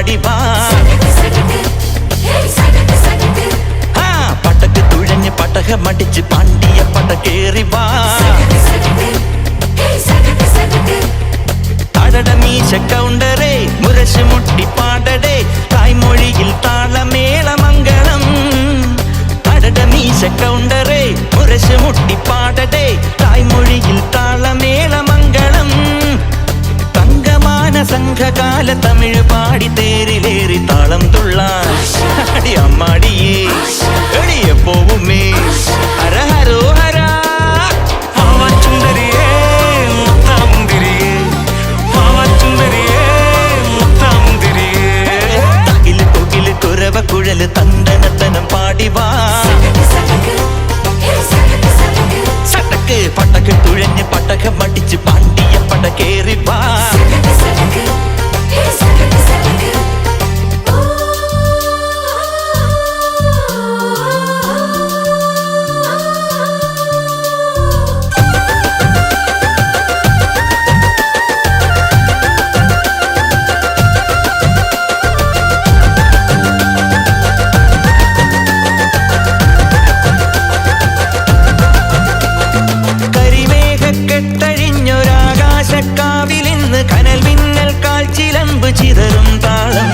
പാടിവാ. പടക്ക് തുഴഞ്ഞ് പടകമടിച്ച് പാണ്ടിയ പടകേറിവാ. തടടമീശ കൗണ്ടറേ മുരശ് മുട്ടി പാടടേ തായ്മൊഴിയിൽ താളമേളമംഗളം. തടടമീശ കൗണ്ടറേ മുരശ് മുട്ടി പാടടേ തായ്മൊഴിയിൽ താളമേളമംഗളം. തങ്കമാന സംഘകാല തമിഴ് പാടി തേരിലേറി താളം തുള്ളാൻ അടി അമ്മാടിയേ എളിയ പോവുമേ ഹര ഹരോ ഹര. കുഴല് തന്തനത്തനം പാടിവാ. സടക്ക് പടക്ക് തുഴഞ്ഞ് പടകമടിച്ച് പാണ്ടിയ പടകേറിവാ. ൊരാകാശക്കാവിലിന്ന് കനൽ മിന്നൽ കാൽച്ചിലമ്പ് ചിതറും താളം.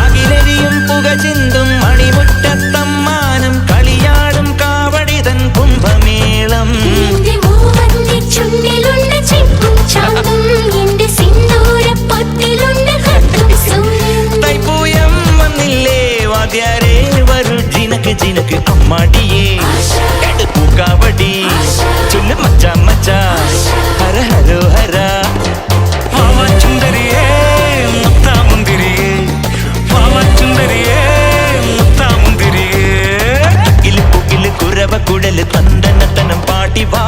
അകിലരിയും പുക ചിന്തും മണിമുറ്റത്തമ്മാനം കളിയാടും കാവടിതൻ കുംഭമേളം. തൈപ്പൂയം വന്നില്ലേ വാദ്യാരേ വരൂ ജിനക്ക് ജിനക്ക് അമ്മാടിയേ എടുപ്പൂ കാവടി ചൊല്ലു മച്ചാ മച്ചാ ഹര ഹരോ ഹര. കുഴല് തന്തനത്തനം പാടിവാ.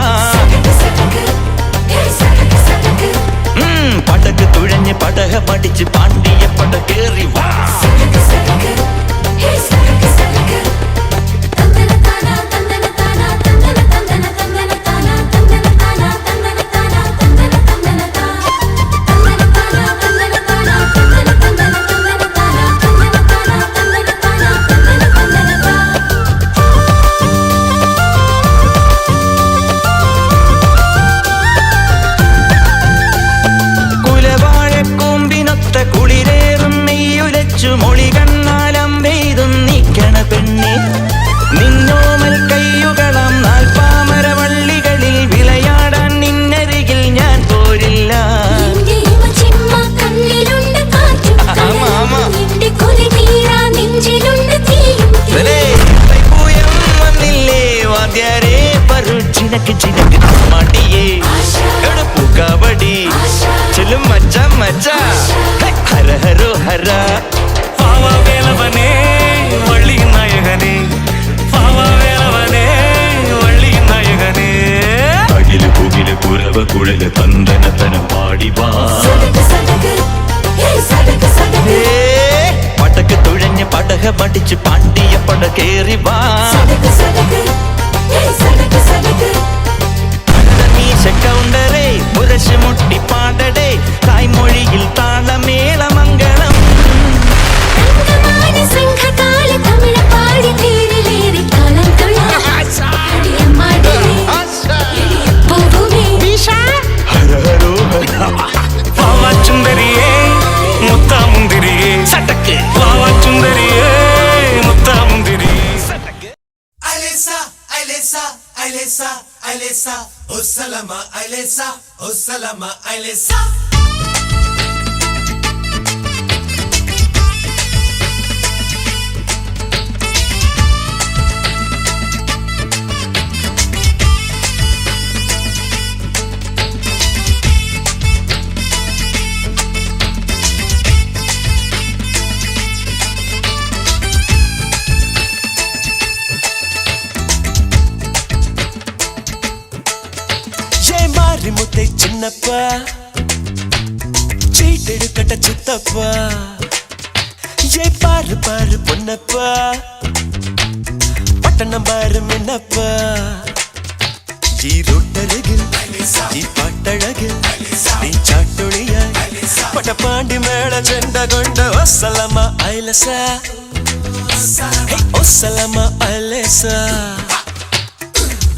പടക്ക് തുഴഞ്ഞ് പടകമടിച്ച് പാണ്ടിയ പടകേറിവാ. കുളിരേറും നെയ്യുലച്ചു മൊഴി കണ്ണാലം വെയ്തും നീക്കണ പെണ്ണെ നിന്നോമൽ കയ്യുകളാം നാൽപ്പാമരവള്ളികളിൽ വിളയാടാൻ നിന്നരികിൽ ഞാൻ പോരില്ല. വന്നില്ലേ വാദ്യാരേ വരൂ ജിനക്ക് ജിനക്ക് അമ്മാടിയേ എടുപ്പൂ കാവടി ചൊല്ലും മച്ചാ മച്ചാ ഹര ഹരോ ഹര. പാവവേലവനേ വള്ളി നായകനേ പാവവേലവനേ വള്ളി നായകനേ. അകില് പുകില് കുരവ കുഴല് തന്തനത്തനം പാടിവാ. പടക്ക് തുഴഞ്ഞ് പടകമടിച്ച് പാണ്ടിയ പടകേറിവാ. കൗണ്ടറേ മുരശ് മുട്ടി പാടടേ തായ്മൊഴിയിൽ താളമേളമംഗളം. പാവാച്ചുന്തരിയേ മുത്താമുന്തിരിയേ Sadak പാവാച്ചുന്തരിയേ മുത്താമുന്തിരിയേ Sadak. Ailesa, Ailesa, Ailesa, Ailesa, oh salama, Ailesa, oh salama, Ailesa. മുത്തേ ചിന്നപ്പ ചീട്ടെടുക്കട്ട ചിത്തപ്പ പാரு പാரு പൊന്നപ്പ പട്ടണം പാരും എന്നപ്പ ഈ റോട്ടരകിൽ ഈ പാട്ടഴകിൽ നീ ചാട്ടൊളിയായി പട്ട പാണ്ടി മേള ചെണ്ട കൊണ്ട് ഒസലമ ഐലസ ഒസലമ ഐലസ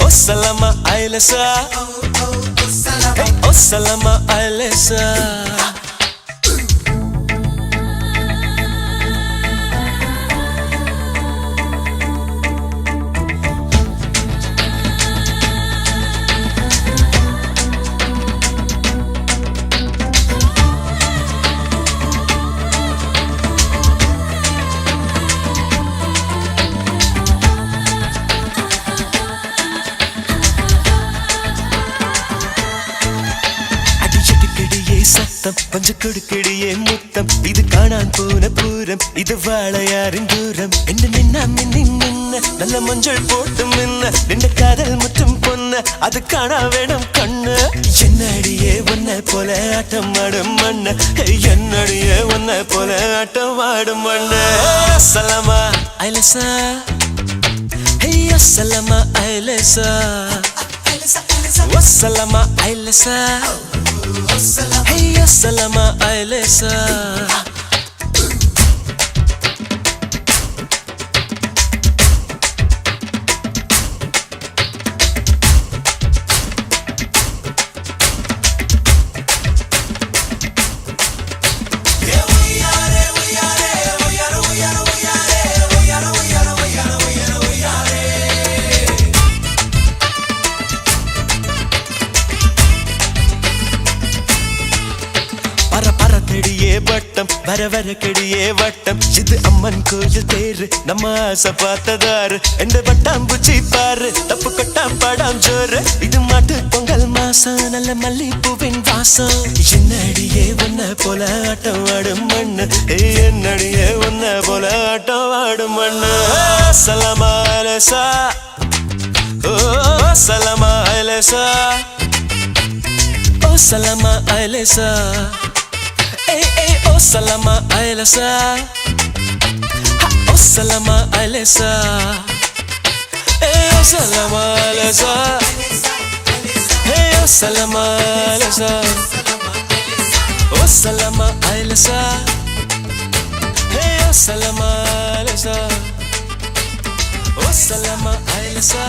ഒസലമ ഐലസ ഒസലമ ഐലസ പഞ്ചക്കൊടുക്കടിയെ മുത്തം ഇത് കാണാൻ പോന പൂരം ഇത് വാളയാറിൻ ദൂരം എന്റെ നിന്ന നല്ല മഞ്ചൾ പോട്ടും നിന്ന് നിന്റെ കാതൽ മുറ്റും പൊന്ന് അത് കാണാൻ വേണം കണ്ണ് എന്നടിയെ ഒന്നെ പോലെ ആട്ടം ആടും മണ്ണ് എന്നടിയെ ഒന്നെ പോലെ ആട്ടം ആടും മണ്ണ് Salama ഐലസ Salama ഐലസ വസ്സലമ ഐലസ Hey, Salama Ailesa. வட்டம் வர வர கெடியே வட்டம் இது அம்மன் கோயில் தேரு நம்ம ஆசை பார்த்ததாரு எந்த வட்டாம்பூச்சி பாரு தப்பு கொட்டாம் பாடாம் ஜோரு இது மாட்டு பொங்கல் மாசம் நல்ல மல்லிப்பூவின் வாசம் என்னடியே ஒன்ன போல ஆட்டம் ஆடும் மண்ணு என்னடியே ஒன்ன போல ஆட்டம் ஆடும் மண்ணு சலமா அலசா ஓ சலமா அலசா ஓ Salma அலசா Oh salama ailasa, oh salama ailasa, oh salama ailasa, oh salama ailasa, oh salama ailasa, oh salama ailasa, oh salama ailasa,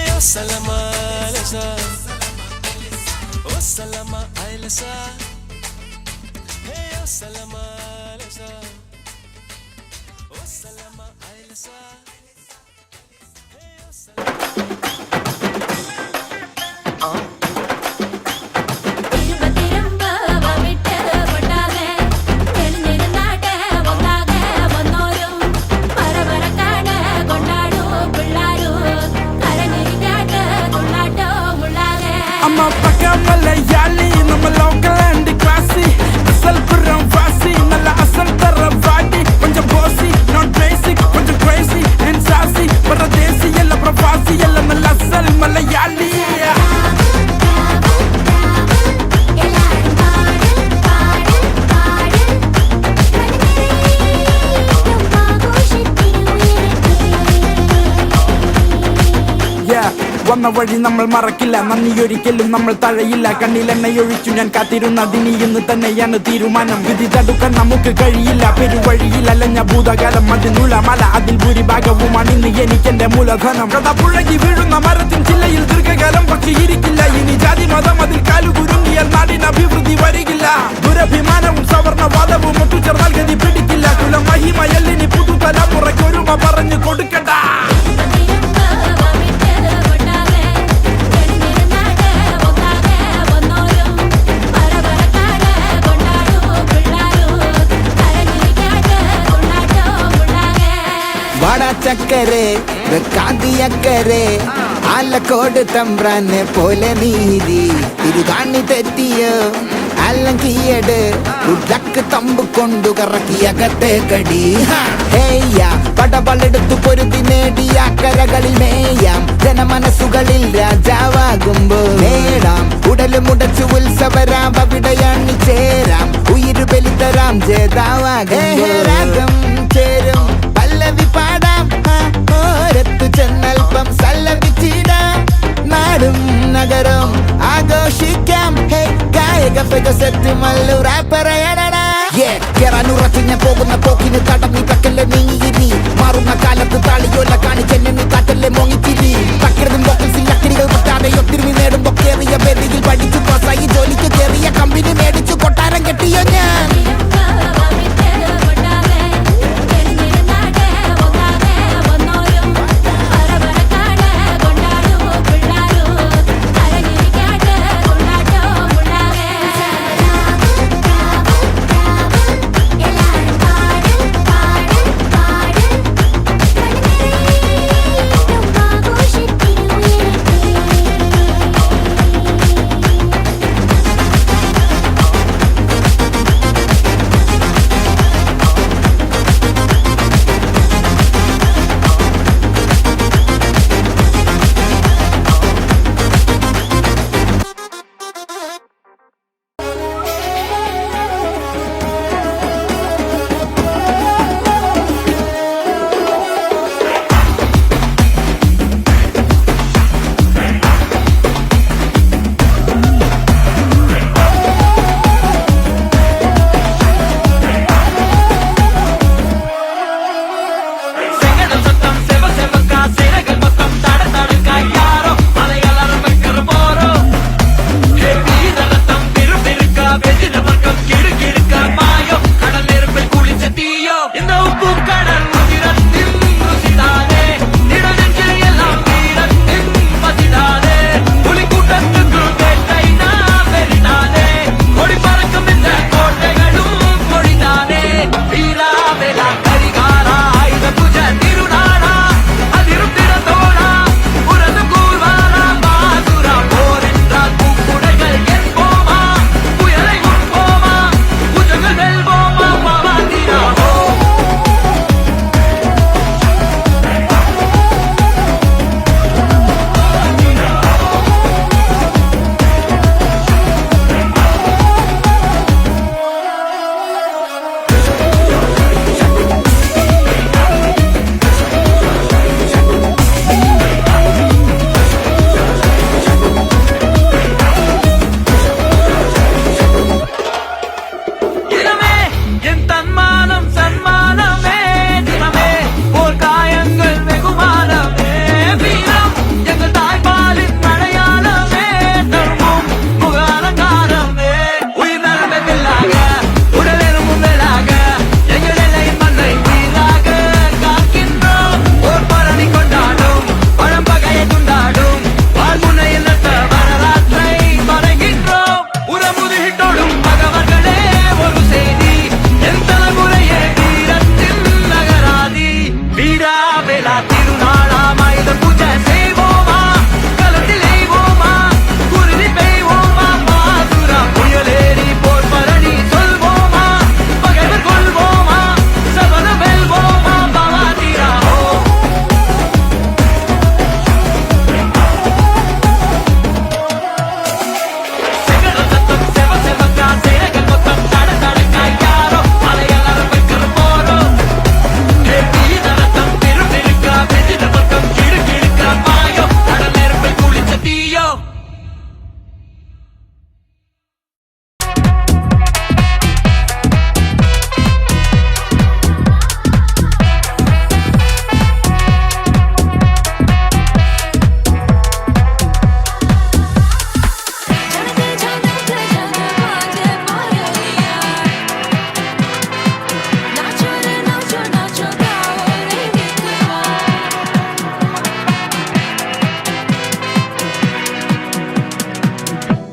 oh salama ailasa, oh salama ailasa. Salama Ailesa, oh Salama Ailesa, hey oh Salama. I'm a fucking Malayali, I'm a local and classy. Salpuram vasi, nalla asal taravadi. Konjam bossy, not basic, konjam crazy and sassy. Paradesi, yella pravasi, yella nalla asal Malayali. വന്ന വഴി നമ്മൾ മറക്കില്ല നന്ദിയൊരിക്കലും നമ്മൾ തഴയില്ല കണ്ണിലെണ്ണയൊഴിച്ചു ഞാൻ കാത്തിരുന്നതിനി ഇന്ന് തന്നെയാണ് തീരുമാനം വിധി തടുക്കാൻ നമുക്ക് കഴിയില്ല പെരുവഴിയിൽ അലഞ്ഞ ഭൂതകാലം അതിനുള്ള മല അതിൽ ഭൂരിഭാഗവുമാണ് ഇന്ന് എനിക്കെന്റെ മൂലധനം കഥ പുഴകി വീഴുന്ന മരത്തിൻ ചില്ലയിൽ ദീർഘകാലം പക്ഷെ ഇരിക്കില്ല ഇനി ജാതി മതം അതിൽ കാലുകുരുങ്ങിയാൽ നാടിന് അഭിവൃദ്ധി വരികില്ല ദുരഭിമാനവും സവർണവാദവും ഒത്തുചേർന്നാൽ ഗതി പിടിക്കില്ല കുലം മഹിമയല്ലിനി പുതുതലമുറയ്ക്ക് ഒരുമ പറഞ്ഞു കൊടുക്കണ്ട ചക്കരെ കാന്തിയക്കരെ ആലക്കോട് തമ്പ്രാനെ പോലെ നീതി തിരുകാണി തെറ്റിയോ അല്ലങ്കിയട് ഉടക്ക് തമ്പ് കൊണ്ടു കറക്കിയകത്തെ കടി ഹേയ്യ പടപളെടുത്തു പൊരുതി നേടിയ കരകളിൽ മേയാം ജനമനസ്സുകളിൽ രാജാവാകുമ്പോ നേടാം ഉടലും മുടച്ചു ഉത്സവരാം അവിടെയാണ് ചേരാം ഉയിരു ബലിതരാം ജേതാവാകും ചേരും പല്ലവി പാടാം ഓരത്തു ചെന്നൽപ്പം സല്ലപിച്ചിടാം നാടും നഗരം ആഘോഷിക്കാം ഹേ ഗായക സെറ്റ് മല്ലു റാപ്പറയടാ കേറാനുറച്ചു ഞാൻ പോകുന്ന പോക്കിന് തടം നീ തക്കല്ലേ നീങ്ങിരി മാറുന്ന കാലത്ത് താളിയോല കാണിച്ചെന്നെ നീ കാറ്റല്ലേ മോങ്ങിച്ചിരി തക്കരുതും ബോക്കിൽ ലക്കിടികൾ പറ്റാതെ ഒത്തിരി നേടുമ്പോ കേറിയ വേദിയിൽ പഠിച്ചു പാസായി ജോലിക്ക് കേറിയ കമ്പനി മേടിച്ചു കൊട്ടാരം കെട്ടിയോ ഞാൻ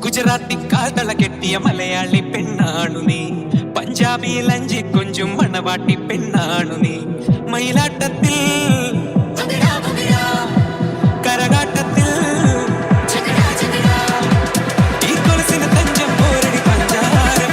ഗുജറാത്തിക്കാതള കെട്ടിയ മലയാളി പെണ്ണാണു നീ പഞ്ചാബിയിൽ അഞ്ചി കൊഞ്ചും മണവാട്ടി പെണ്ണാണു നീ മയിലാട്ടത്തിൽ കരകാട്ടത്തിൽ ഈ കൊലസിന് തഞ്ചം പോരടി പഞ്ചാരം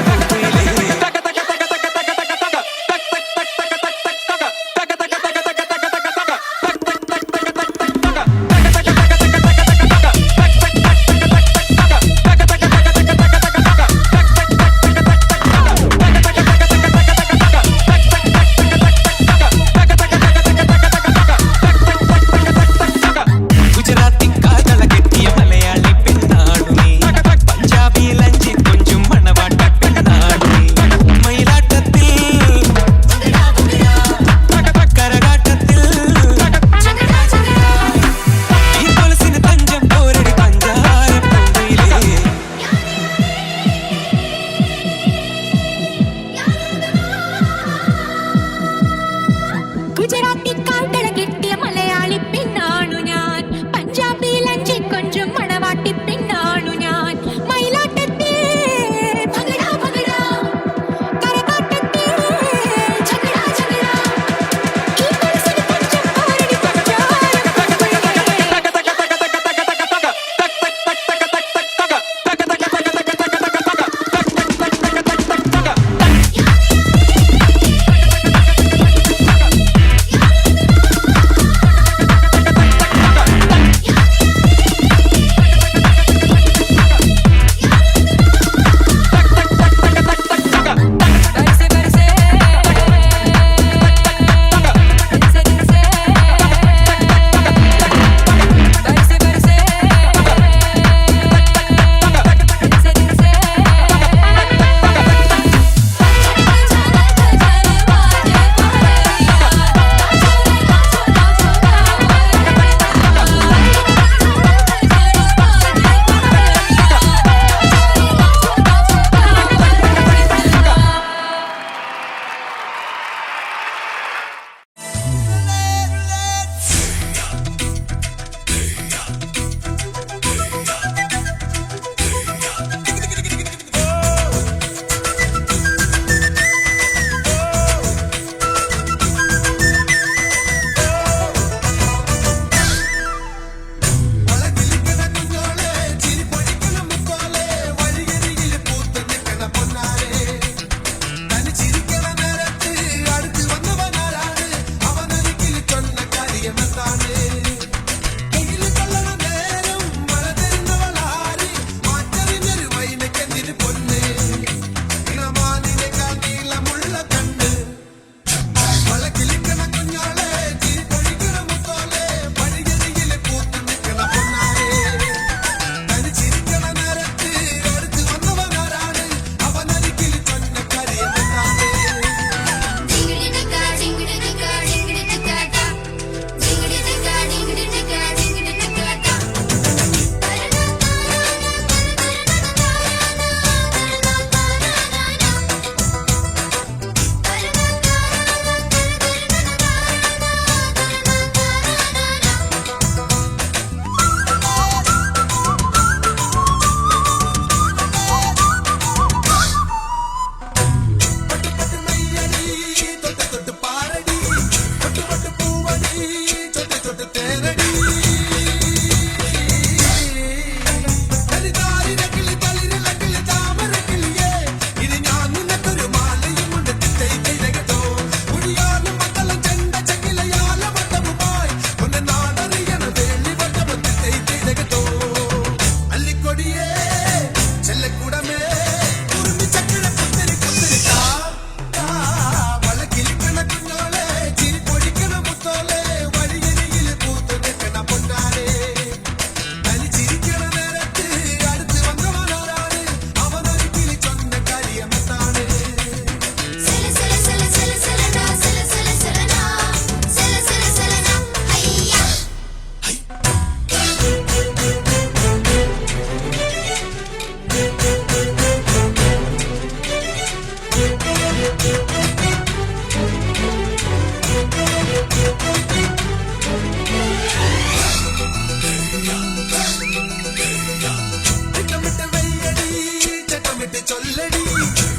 ചൊല്ലടി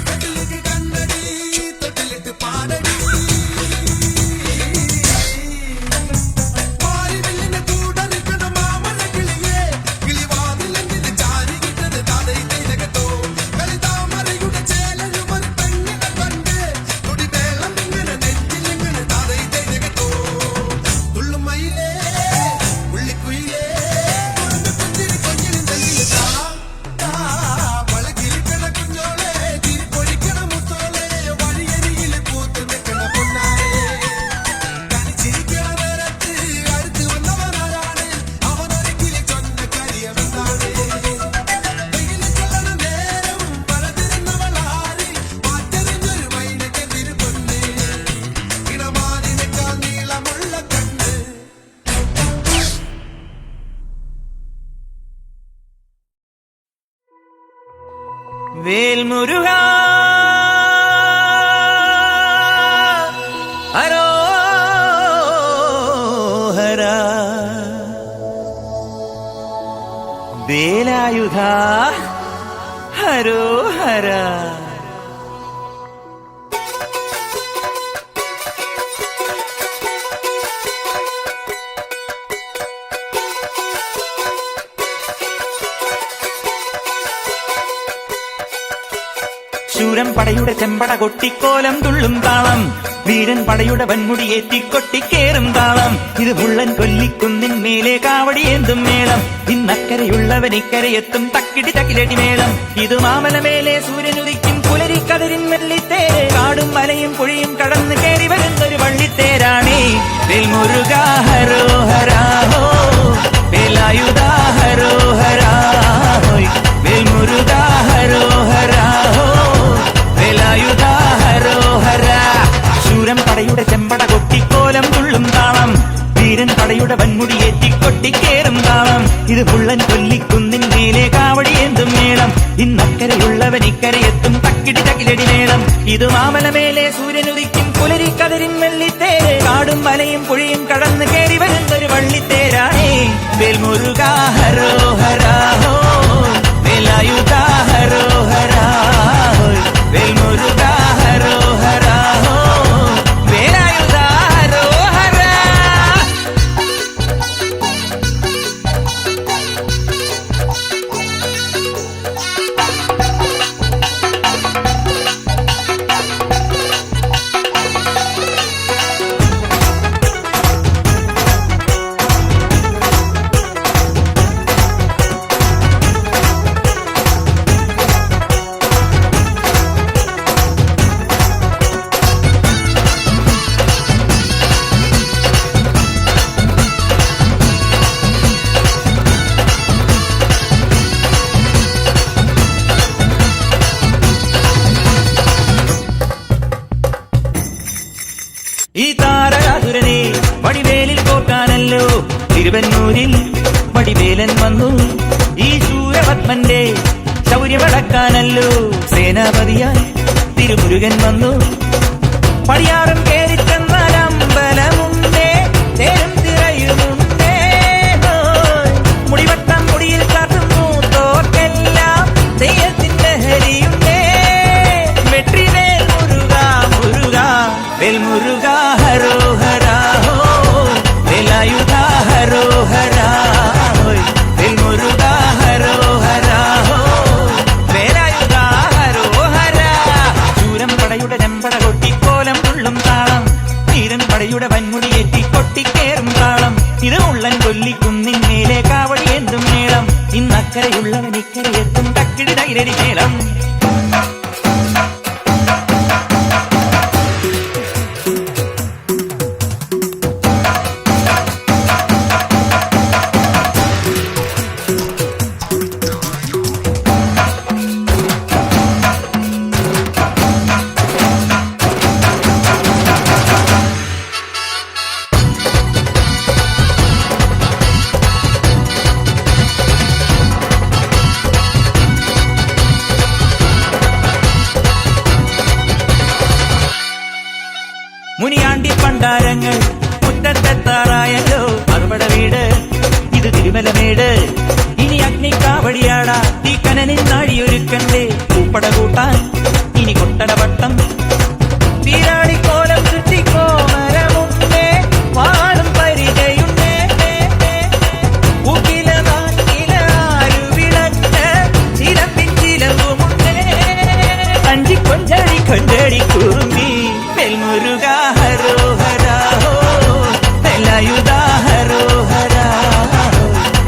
കട്ടിലിട്ട് കണ്ണടി തൊട്ടിലിട്ട് പാടടി മാരിവില്ലിന്റെ കൂടറിക്കണ മാമല കിളിയേ കിളിവാതിലെന്തിന് ചാരി കിട്ടത് താതൈ തൈലകത്തോ കളിതാമരയുടെ ചേലഴുമൊരു പെണ്ണിനെ കണ്ട് തുടി വേളം ഇങ്ങനെ നെഞ്ചിലിങ്ങനെ താതൈ തൈലകത്തോ തുള്ളുമയിലേ ഉള്ളിക്കുയിലേ പുഞ്ചിരി കൊഞ്ഞിലും തല്ലിയിട്ടാ പളകിലിക്കണ കുഞ്ഞോളെ തിരിപ്പൊഴിക്കണ മുത്തോളെ വഴിയരികില് പൂത്ത് നിൽക്കണ പൊന്നാരെ കണിച്ചിരിക്കണ നേരത്ത് അടുത്ത് വന്നവനാരാണ് അവനൊരിക്കലും ചൊന്ന കരിയമെന്നാണ് വെയില് കൊള്ളണ നേരം പലതിരുന്നവളാരി മാറ്ററിഞ്ഞൊരു മൈനക്കെതിര് പൊന്ന് ഇടമാതിനേക്കാൾ നീളമുള്ള കണ്ണ് വേൽമുരുക ഹരോഹര വേലായുധ ഹരോഹര ശൂരൻ പടയുടെ ചെമ്പട കൊട്ടിക്കോലം തുള്ളും താളം വീരൻ പടയുടെ വൻമുടിയേറ്റിക്കൊട്ടിക്കേറും താളം ഇത് മുള്ളൻ കൊല്ലിക്കുന്നിൻ മേലെ കാവടിയേന്തും മേളം ഇന്നക്കരയുള്ളവൻ ഇക്കരയെത്തും തക്കിടി തക്കിലടി മേളം ഇത് മാമലമേലെ സൂര്യനുദിക്കും പുലരിക്കതിരിൻ വെള്ളിത്തേര് കാടും മലയും പുഴയും കടന്ന് കയറി വരുന്നൊരു വള്ളിത്തേരാണേ വേൽമുരുക ഹരോഹരാ ഹോ വേലായുധ ഹരോഹരാ ഹോയ് വേൽമുരുക ഹരോഹരാ ഹോ വേലായുധ ഹരോഹര ശൂരൻ പടയുടെ ചെമ്പട കൊട്ടിക്കോലം തുള്ളും താളം വീരൻ പടയുടെ വൻമുടിയേറ്റിക്കൊട്ടിക്കേറും താളം ഇത് മുള്ളൻ കൊല്ലിക്കുന്നിൻ മേലെ കാവടിയേന്തും മേളം ഇന്നക്കരയുള്ളവൻ ഇക്കരയെത്തും തക്കിടി തകിലടി മേളം ഇത് മാമലമേലെ സൂര്യനുദിക്കും പുലരിക്കതിരിൻ വെള്ളിത്തേര് കാടും മലയും പുഴയും കടന്ന് കയറി വരുന്നൊരു വള്ളിത്തേരാണേ വേൽമുരുക ഹരോഹരാ ഹോ വേലായുധ ഹരോഹരാ ഹോയ് വേൽമുരുക ഹരോഹരാ ഹോ വേലായുധ ഹരോഹരാ ഈ താരകാസുരനെ വടിവേലിൽ കോർക്കാനല്ലോ തിരുവന്നൂരിൽ വടിവേലൻ വന്നു ഈ ശൂരപത്മന്റെ ശൗര്യമടക്കാനല്ലോ സേനാപതിയായി തിരുമുരുകൻ വന്നു പടിയാറും കേറിച്ചെന്നാൽ അമ്പലമുണ്ടേ തേരും തിറയുമുണ്ടേ മുടിവട്ടം മുടിയിൽ കാട്ടുന്നു തോക്കെല്ലാം തെയ്യത്തിന്റെ ഹരിയുണ്ടേ വെട്രിവേൽ മുരുക മുരുക വേൽമുരുക ഹരോഹരാ ഹോ വേലായുധ ഹരോഹരാ ഹോയ് വേൽമുരുക ഹരോഹരാ ഹോ വേലായുധ ഹരോഹരാ ശൂരൻ പടയുടെ ചെമ്പട കൊട്ടിക്കോലം തുള്ളും താളം കൂട്ടാൻ ഇനി കൊട്ടടവട്ടം വീരാളിക്കോലം ചുറ്റിക്കോമരമുണ്ടേ വാളും പരിചയുണ്ടേ ഉകില നാട്ടില ആരുവിളക്ക് ചിലമ്പിൻ ചിലവുമുണ്ടേ അഞ്ചി കൊഞ്ചടി കൊഞ്ചടി കുറുമ്പി വെൽമുരുക ഹരോഹരാ വെലായുധ ഹരോഹരാ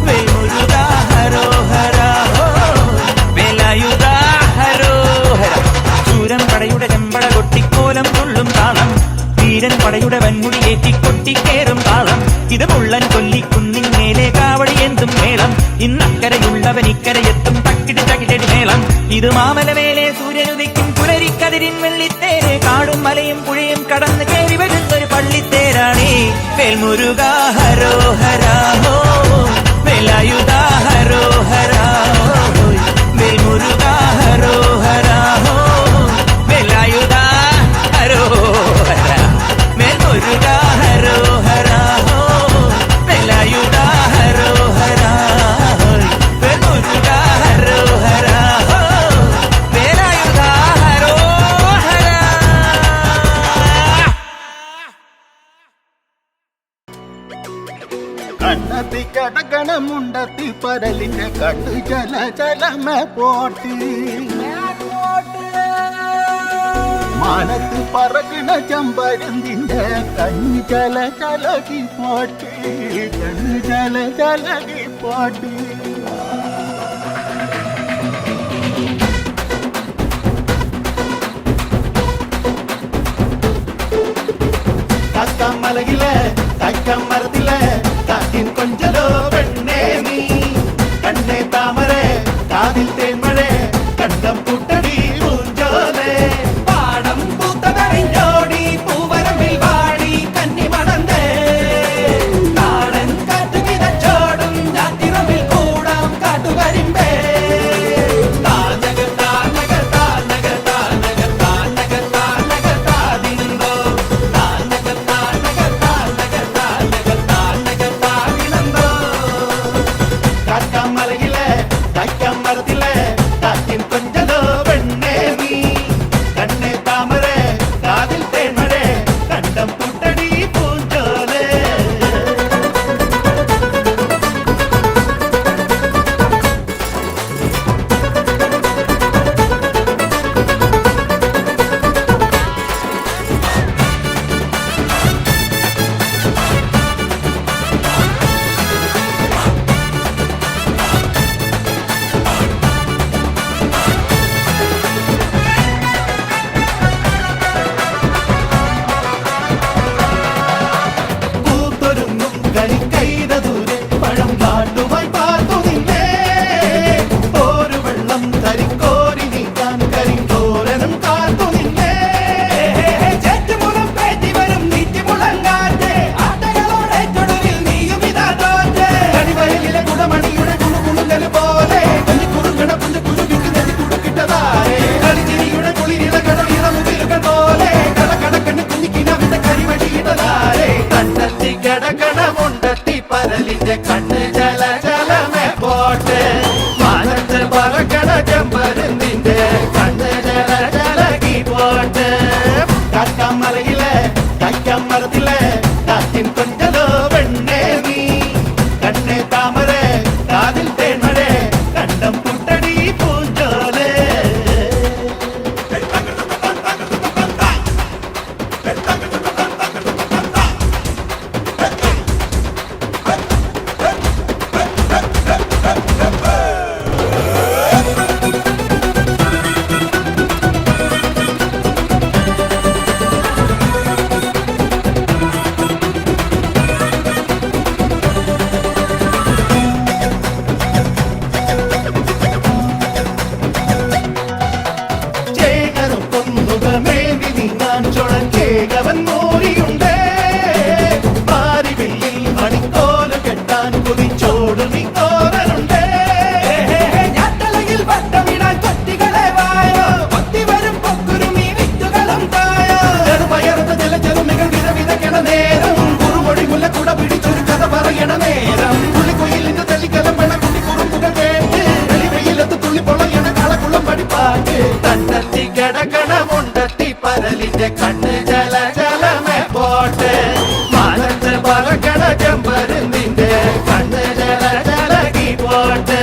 വെൽമുരുക ഹരോഹരാ വേലായുധ ഹരോഹര ചൂരൻ പടയുടെ ചെമ്പട കൊട്ടിക്കോലം തുള്ളും താളം വീരൻ പടയുടെ വൻമുടി ഏറ്റിക്കൊട്ടിക്കേറും താളം ഇത് മുള്ളൻ കൊല്ലിക്കുന്നിൻ മേലെ കാവടി എന്തും മേളം ഇന്നക്കരയുള്ളവൻ ഇക്കരയെത്തും തക്കിടി തകിടടി മേളം ഇത് മാമലമേലെ സൂര്യനുദിക്കും പുലരിക്കതിരിൻ വെള്ളിത്തേരെ കാടും മലയും പുഴയും കടന്ന് കയറി വരുന്നൊരു പള്ളിത്തേരാണേ വേൽമുരുക ഹരോഹരാ ഹോ വേലായുധ ഹരോഹരാ വേൽമുരുക ഹരോഹരാ ഹോ വേലായുധ ഹരോഹരാ വേൽമുരുക ഹരോഹരാ ഹോ വേലായുധ ഹരോഹരാ വേൽമുരുക ഹരോഹരാ ഹോ വേലായുധ ഹരോഹരാ. കണ്ണത്തി കടകണമുണ്ടത്തി പരലിന്റെ കണ്ടു ചല ചലമ പോട്ടി മാനത്ത് പറകണ ചമ്പരുന്തിന്റെ കണ്ണു ചല ചലകി പോട്ടി കണ്ണു ചല ചലകി പോട്ടി മലകിലെ തക്കം മരത്തിലെ കാറ്റിൻ കൊഞ്ചലോ പെണ്ണേ നീ കണ്ണേ താമരെ കാതിൽ തേന്മഴേ കണ്ടം കൂട്ടടി പൂഞ്ചോലേ പാടം പൂത്തതറിഞ്ഞോടി പൂവരമ്പിൽ വാടി കന്നി മണന്തേ നാടൻ കാറ്റു കിതച്ചോടും ഞാത്തിറമ്പിൽ കൂടാം കാട്ടുകരിമ്പേ താനകർ താനകർ താനകർ താനകർ താനകർ താനകർ താതിന്തോ താനകർ താനകർ താനകർ താനകർ കണമുണ്ടത്തി പരലിന്റെ കണ്ണ് ജല ജലമേ പോട്ടെ മാനത്ത് പറക്കണ ചെമ്പരുന്നിന്റെ കണ്ണ് ജല ജലകി പോട്ടെ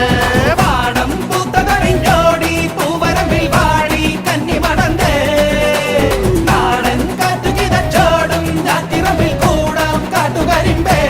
പാടം പൂത്തകരിഞ്ഞോടി പൂവരമ്പിൽ വാടി കന്നി മടന്തേ നാടൻ കാറ്റു കിതച്ചോടും ഞാറ്റിറമ്പിൽ കൂടാം കാട്ടുകരിമ്പേ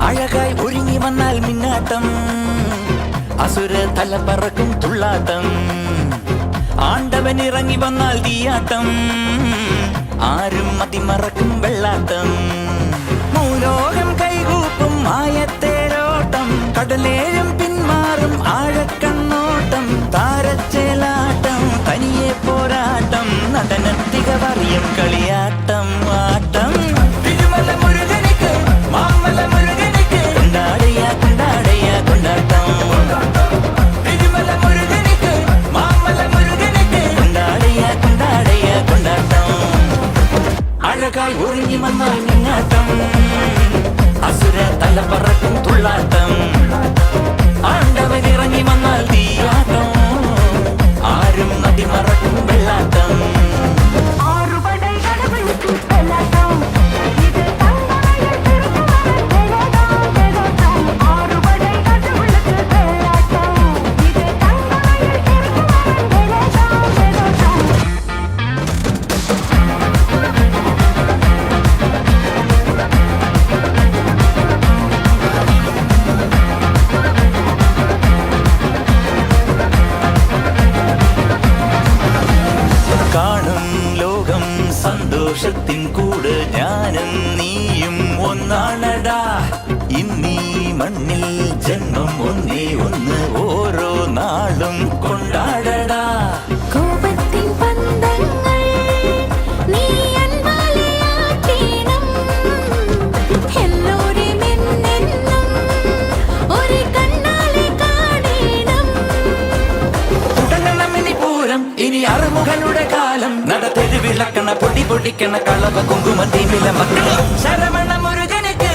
അഴകായി ഒരുങ്ങി വന്നാൽ മിന്നാട്ടം അസുര തല പറക്കും തുള്ളാട്ടം ആണ്ടവൻ ഇറങ്ങി വന്നാൽ തീയാട്ടം ആരും മതിമറക്കും വെള്ളാട്ടം മൂലോകം കൈകൂപ്പും ആയത്തേരോട്ടം കടലേഴും പിന്മാറും ആഴക്കണ്ണോട്ടം താരച്ചേലാട്ടം തനിയെ പോരാട്ടം നടനത്തിക പറയും കളിയാട്ടം ആട്ടം തിരുമല മുരുകനിക്ക് മാമല മുരുകനിക്ക് കൊണ്ടാടയ്യ കൊണ്ടാടയ്യ കൊണ്ടാട്ടം തിരുമല മുരുകനിക്ക് മാമല മുരുകനിക്ക് കൊണ്ടാടയ്യ കൊണ്ടാടയ്യ കൊണ്ടാട്ടം അഴകായി ഒരുങ്ങി വന്നാൽ മിന്നാട്ടം അസുര തല പറക്കും തുള്ളാട്ടം ആണ്ടവൻ ഇറങ്ങി വന്നാൽ തീയാട്ടം ആരും നദി മറക്കും വെള്ളാട്ടം കാണും ലോകം സന്തോഷത്തിൻ കൂട് ഞാനും നീയും ഒന്നാണടാ ഇന്നീ മണ്ണിൽ ജന്മം ഒന്നേ ഒന്ന് ഓരോ നാളും കൊണ്ടാടടാ കോപത്തിൻ പന്തങ്ങൾ നീ അൻപാലെയാട്ടീണം എല്ലോരും എന്നെന്നും ഒരു കണ്ണാലെ കാണീണം തുടങ്ങണമിനി പൂരം ഇനി അറുമുഖനുടെ കാലം നടത്തെരു വിളക്കണ പൊടി പൊടിക്കണ കളവ കുങ്കുമ തീമില മക്കൾ ശരവണ മുരുകനുക്ക്